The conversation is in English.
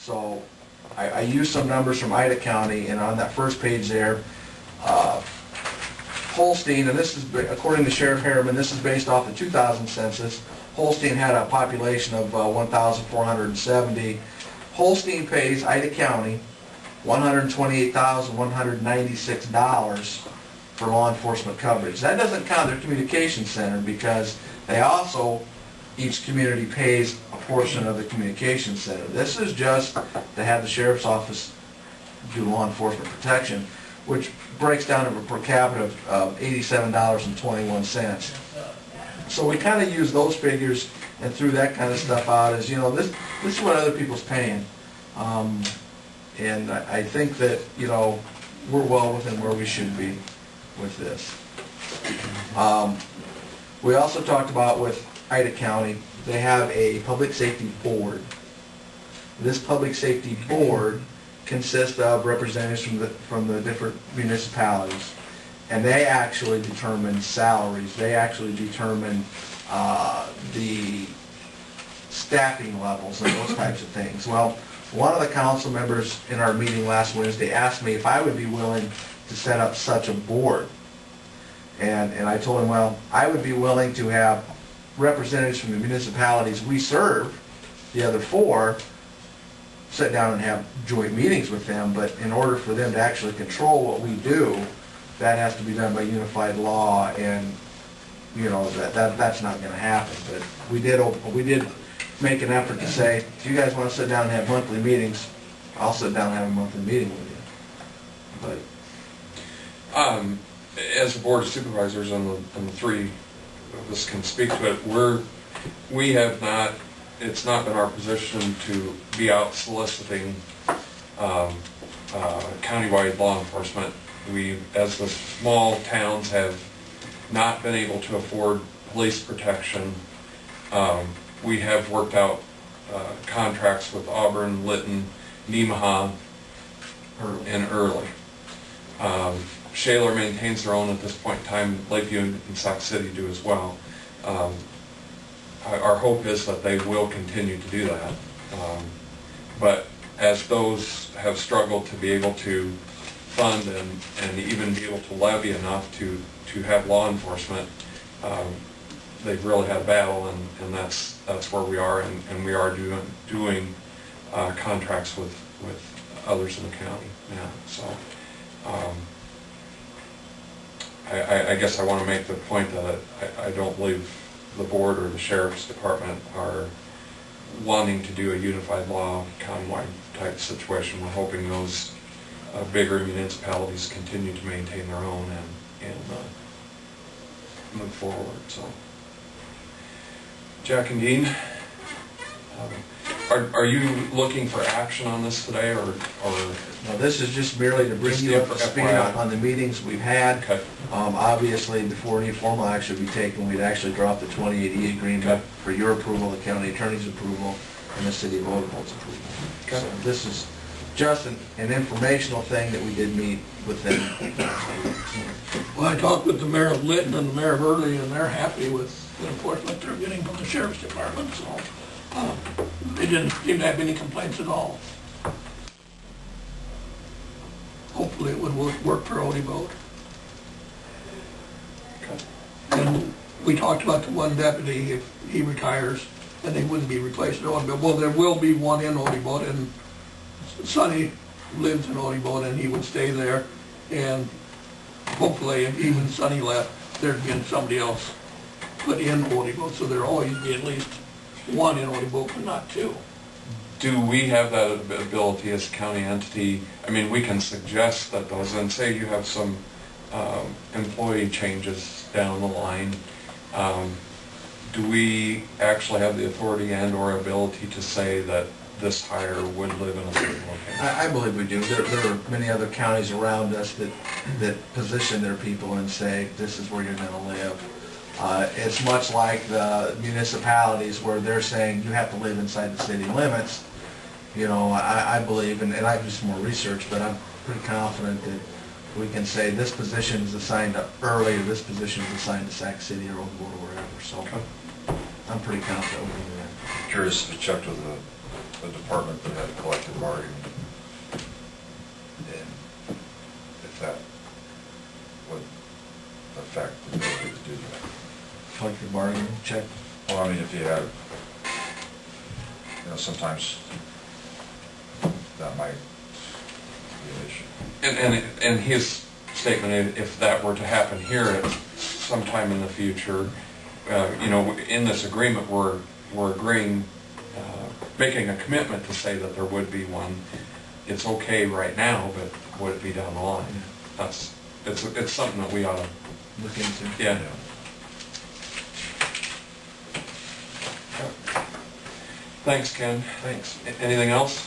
So I used some numbers from Ida County, and on that first page there, Holstein, and this is, according to Sheriff Harriman, this is based off the 2000 census. Holstein had a population of 1,470. Holstein pays Ida County $128,196 for law enforcement coverage. That doesn't count their communication center, because they also, each community pays a portion of the communication center. This is just to have the sheriff's office do law enforcement protection, which breaks down to a per capita of $87.21. So we kind of use those figures and threw that kind of stuff out as, you know, this is what other people's paying. And I think that, you know, we're well within where we should be with this. We also talked about with Ida County, they have a public safety board. This public safety board consists of representatives from the different municipalities, and they actually determine salaries. They actually determine the staffing levels and those types of things. Well, one of the council members in our meeting last Wednesday asked me if I would be willing to set up such a board. And I told him, well, I would be willing to have representatives from the municipalities we serve, the other four, sit down and have joint meetings with them, but in order for them to actually control what we do, that has to be done by unified law, and you know that's not going to happen. But we did make an effort to say, if you guys want to sit down and have monthly meetings, I'll sit down and have a monthly meeting with you. But as the board of supervisors, and the three of us can speak to it, we have not. It's not been our position to be out soliciting countywide law enforcement. We, as the small towns, have not been able to afford police protection. We have worked out contracts with Auburn, Lytton, Nemaha, and Early. Shaler maintains their own at this point in time. Lakeview and Sauk City do as well. Our hope is that they will continue to do that. But as those have struggled to be able to fund and even be able to levy enough to have law enforcement, they've really had a battle, and that's where we are, and we are doing contracts with others in the county now. So I guess I want to make the point that I don't believe the board or the sheriff's department are wanting to do a unified law countywide type situation. We're hoping those bigger municipalities continue to maintain their own and move forward. So, Jack and Dean, are you looking for action on this today, or? No, this is just merely to bring you up to speed on the meetings we've had. Okay. Obviously, before any formal action would be taken, we'd actually drop the 2080 agreement for your approval, the county attorney's approval, and the city of Odenwald's approval. Okay. So this is just an informational thing that we did meet with them. Well, I talked with the mayor of Lytton and the mayor of Early, and they're happy with the enforcement they're getting from the sheriff's department, so they didn't seem to have any complaints at all. Hopefully it would work for Odie Boat. Okay. And we talked about the one deputy, if he retires, then he wouldn't be replaced at Odie Boat. Well, there will be one in Odie Boat, and Sonny lives in Odie Boat, and he would stay there. And hopefully, if even Sonny left, there'd been somebody else put in Odie Boat, so there'll always be at least one in Odie Boat, but not two. Do we have that ability as a county entity? I mean, we can suggest that those, and say you have some employee changes down the line, do we actually have the authority and or ability to say that this hire would live in a certain location? I believe we do. There are many other counties around us that position their people and say, this is where you're going to live. It's much like the municipalities where they're saying you have to live inside the city limits. You know, I believe, and I do some more research, but I'm pretty confident that we can say this position is assigned to Early, or this position is assigned to Sac City or Odenwald or wherever. So I'm pretty confident we can do that. Curious if you checked with a department that had a collective bargaining. And if that would affect the ability to do that. Collective bargaining, check. Well, I mean, if you had, sometimes that might be an issue. And his statement, if that were to happen here at sometime in the future, in this agreement, we're agreeing, making a commitment to say that there would be one. It's okay right now, but would it be down the line? It's something that we ought to Look into. Yeah. Thanks, Ken. Thanks. Anything else?